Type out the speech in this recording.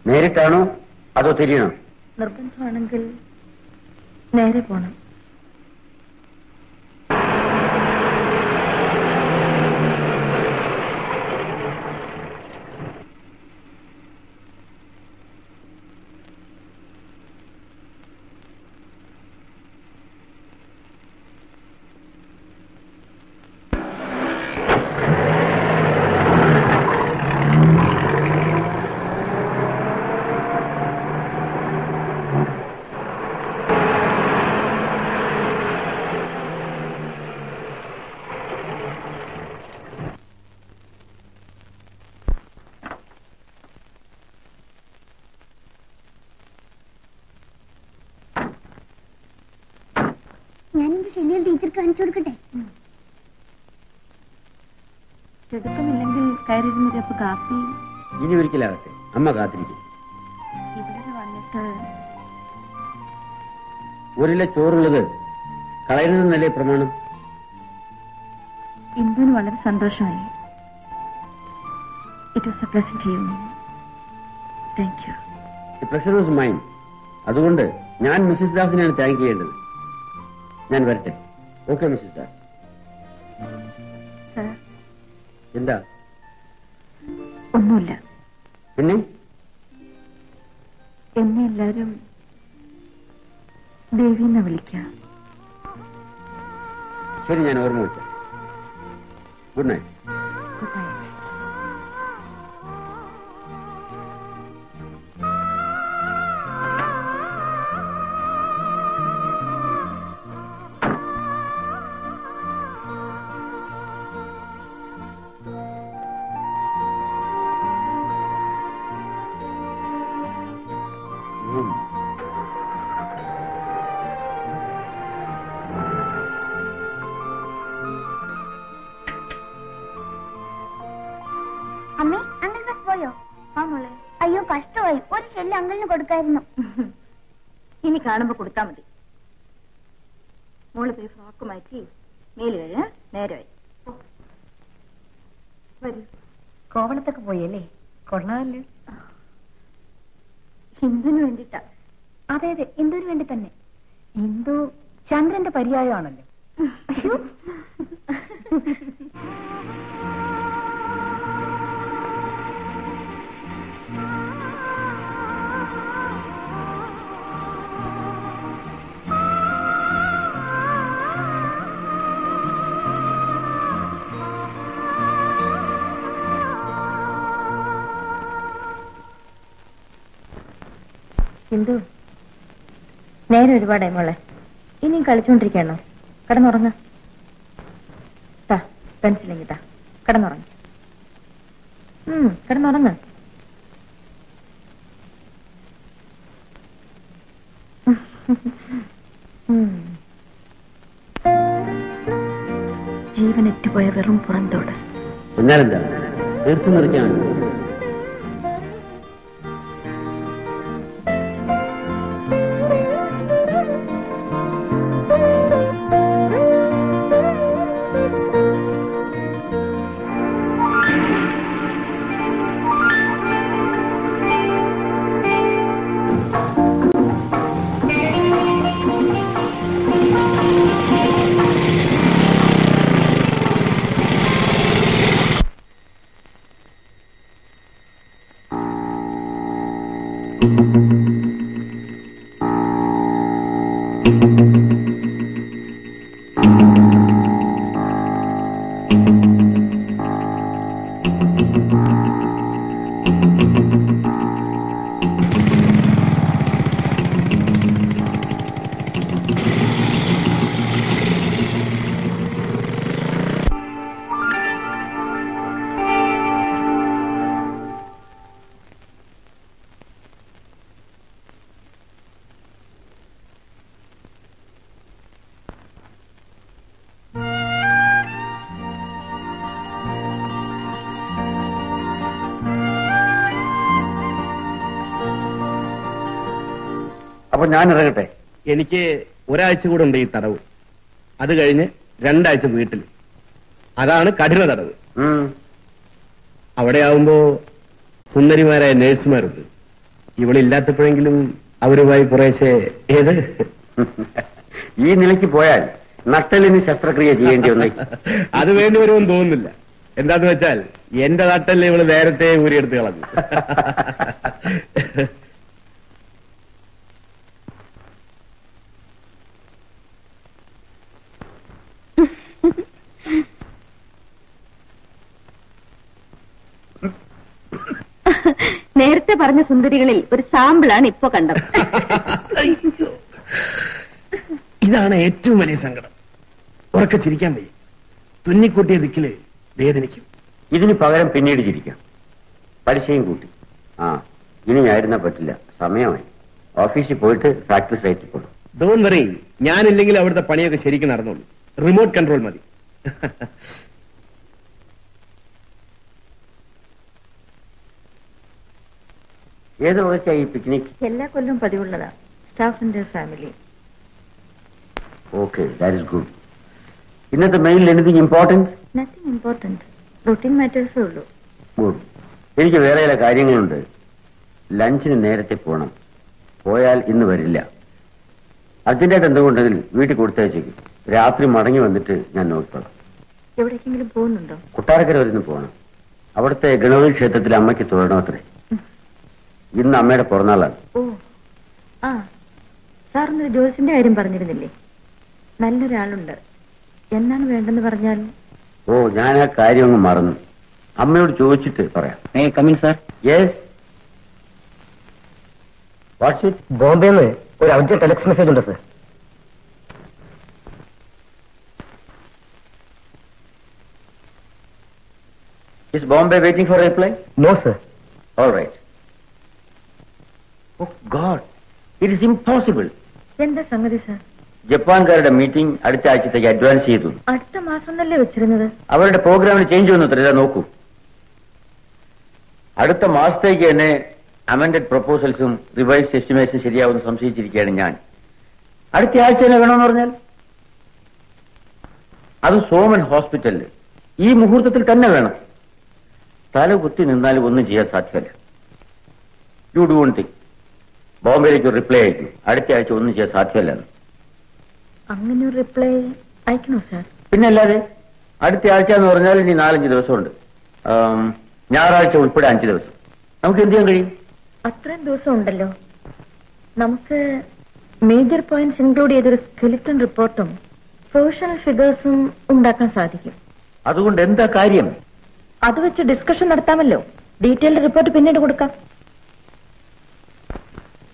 നേരിട്ടാണോ അതോ തിരിയണോ? നിർബന്ധമാണെങ്കിൽ നേരെ പോണം. ഞാനെന്റെ ശല്യം ടീച്ചർ കാണിച്ചു കൊടുക്കട്ടെ? ചെറുക്കമില്ലെങ്കിൽ കയറിയിരുന്ന കപ്പ് കാപ്പി. ഇനി ഒരിക്കലാകട്ടെ, അമ്മ കാത്തിരിക്കും. ഇതുവരെ വന്നിട്ട് ഒരില ചോറുള്ളത് കളയുന്നതെന്നല്ലേ പ്രമാണം? ഇന്ദുവിന് വളരെ സന്തോഷമായി. It was A pleasant evening. Thank you. The pleasure was mine. അതുകൊണ്ട് ഞാൻ മിസ്സിസ് ദാസിനെയാണ് താങ്ക് ചെയ്യേണ്ടത്. ഞാൻ വരട്ടെ. Okay Mrs Das. സർ. എന്താ? ഒന്നുമില്ല. പിന്നെ എന്നെ എല്ലാരും ദേവിന്ന് വിളിക്കാം. ശരി, ഞാൻ ഓർമ്മ വെക്കാം. Good night. Good night. അമ്മേ, അങ്കിൾ ബസ് പോയോ? ആ മോളെ. അയ്യോ കഷ്ടമായി. ഒരു ഷെല്ല് അങ്കിളിന് കൊടുക്കായിരുന്നു. ഇനി കാണുമ്പോ കൊടുത്താ മതി. മോള് പോയി ഫ്രോക്ക് മാറ്റി മേല് കഴിയാ നേരമായി. വരൂ. കോവളത്തൊക്കെ പോയല്ലേ? കൊള്ളാമല്ലേ? ഹിന്ദുവിന് വേണ്ടിട്ടാ. അതെ അതെ, ഇന്ദുവിന് വേണ്ടി തന്നെ. ഇന്ദു ചന്ദ്രന്റെ പര്യായമാണല്ലോ. ഹിന്ദു, നേരെ ഒരുപാടായി മോളെ. ഇനിയും കളിച്ചോണ്ടിരിക്കണോ? കിടന്നുറങ്ങ. പെൻസിലെങ്കി താ, കിടന്നുറങ്ങ. കിടന്നുറങ്ങ. ജീവനറ്റുപോയ വെറും പുറന്തോട്. എന്നാലെന്താ തീർത്തു നിറയ്ക്കാൻ? അപ്പൊ ഞാൻ ഇറങ്ങട്ടെ. എനിക്ക് ഒരാഴ്ച കൂടെ ഉണ്ട് ഈ തടവ്. അത് കഴിഞ്ഞ് 2 ആഴ്ച വീട്ടിൽ. അതാണ് കഠിന തടവ്. അവിടെ ആവുമ്പോ സുന്ദരിമാരായ നേഴ്സുമാരുണ്ട്. ഇവളില്ലാത്തപ്പോഴെങ്കിലും അവരുമായി കുറേശ്ശെ ഏത് ഈ നിലയ്ക്ക് പോയാൽ നട്ടലിന് ശസ്ത്രക്രിയ ചെയ്യേണ്ടി വന്നേ. അത് വേണ്ടി വരുമെന്ന് തോന്നുന്നില്ല. എന്താന്ന് വെച്ചാൽ എന്റെ നട്ടല് ഇവള് നേരത്തെ ഊരിയെടുത്ത് കളഞ്ഞു. നേരത്തെ പറഞ്ഞ സുന്ദരികളിൽ ഒരു സാമ്പിളാണ് ഇപ്പൊ കണ്ടത്. ഇതാണ് ഏറ്റവും വലിയ സങ്കടം. ഉറക്കെ ചിരിക്കാൻ വയ്യ. തുന്നിക്കൂട്ടിയ ദിക്കില് വേദനിക്കും. ഇതിന് പകരം പിന്നീട് ചിരിക്കാം. പലിശയും കൂട്ടി. ഇനി ആയിരുന്ന പറ്റില്ല, സമയമായി. ഓഫീസിൽ പോയിട്ട് ഫാക്ടറി സൈറ്റിൽ പോകും. ഡോണ്ട് വറി, ഞാനില്ലെങ്കിൽ അവിടുത്തെ പണിയൊക്കെ ശരിക്കും നടന്നോളൂ. റിമോട്ട് കൺട്രോൾ മതി. ഏത് വകച്ചായി പിക്നിക്? എല്ലാ കൊല്ലവും പതിവുള്ളതാ. സ്റ്റാഫിന്റെ family. Okay, that is good. ഇന്നത്തെ മെയിലിൽ anything important? Nothing important. Routine മാറ്റേഴ്സേ ഉള്ളൂ. ഗുഡ്. എനിക്ക് വേറെ ചില കാര്യങ്ങളുണ്ട്. ലഞ്ചിന് നേരത്തെ പോകണം. പോയാൽ ഇന്ന് വരില്ല. അർജന്റായിട്ട് എന്തുകൊണ്ടെങ്കിൽ വീട്ടിൽ കൊടുത്തയച്ചേക്കും. രാത്രി മടങ്ങി വന്നിട്ട് ഞാൻ നോക്കിക്കോളാം. എവിടേക്കെങ്കിലും പോകുന്നുണ്ടോ? കൊട്ടാരക്കര വരുന്ന് പോകണം. അവിടുത്തെ ഗണപതി ക്ഷേത്രത്തിൽ അമ്മയ്ക്ക് തൊഴണമത്രേ. ഇന്ന് അമ്മയുടെ പിറന്നാളാണ്. ഓ, ആ സാറിന് ജോസിന്റെ കാര്യം പറഞ്ഞിരുന്നില്ലേ? നല്ലൊരാളുണ്ട്. എന്നാണ് വേണ്ടെന്ന് പറഞ്ഞാൽ? ഓ, ഞാൻ ആ കാര്യം അങ്ങ് മറന്നു. അമ്മയോട് ചോദിച്ചിട്ട് പറയാം. Come in sir. Yes, what's it? ബോംബെന്ന് ഒരു അർജന്റ് ടെലക്സ് മെസ്സേജ് ഉണ്ട് sir. Is Bombay waiting for a reply? No sir. All right. Oh God, it is impossible. എന്താ സംഗതി സാർ? ജപ്പാൻകാരുടെ മീറ്റിംഗ് അടുത്ത ആഴ്ചത്തേക്ക് അഡ്വാൻസ് ചെയ്തു. അടുത്ത മാസം എന്നല്ലേ വെച്ചിരുന്നത്? അവരുടെ പ്രോഗ്രാമിന് ചേഞ്ച് വന്നു. ഇതാ നോക്കൂ. അടുത്ത മാസത്തേക്ക് തന്നെ അമെൻഡഡ് പ്രപ്പോസൽസും റിവൈസ്ഡ് എസ്റ്റിമേറ്റ്സും ശരിയാവുമെന്ന് സംശയിച്ചിരിക്കുകയാണ് ഞാൻ. അടുത്ത ആഴ്ച തന്നെ വേണമെന്ന് പറഞ്ഞാൽ അത് സോമൻ ഹോസ്പിറ്റലിൽ ഈ മുഹൂർത്തത്തിൽ തന്നെ വേണം. തല കുത്തി നിന്നാലും ഒന്നും ചെയ്യാൻ സാധ്യമല്ല. You do one thing. ബോംബെയിലേക്ക് റിപ്ലൈ അയക്കും. അടുത്ത ആഴ്ച ഒന്നും ചെയ്യാൻ സാധ്യമല്ല. അങ്ങനെ ഒരു റിപ്ലൈ അയക്കണോ സാർ? പിന്നല്ലാതെ. അടുത്ത ആഴ്ച എന്ന് പറഞ്ഞാൽ ഇനി 4-5 ദിവസമുണ്ട്. ഞായറാഴ്ച ഉൾപ്പെടെ 5 ദിവസം. നമുക്ക് എന്ത് ചെയ്യാൻ കഴിയും? അത്രയും ദിവസം ഉണ്ടല്ലോ. നമുക്ക് മേജർ പോയിന്റ്സ് ഇൻക്ലൂഡ് ചെയ്തൊരു സ്കെലിറ്റൺ റിപ്പോർട്ടും പ്രൊഫഷണൽ ഫിഗേഴ്സും ഉണ്ടാക്കാൻ സാധിക്കും. അതുകൊണ്ട് എന്താ കാര്യം? അത് വെച്ച് ഡിസ്കഷൻ നടത്താമല്ലോ. ഡീറ്റെയിൽഡ് റിപ്പോർട്ട് പിന്നീട് കൊടുക്കാം.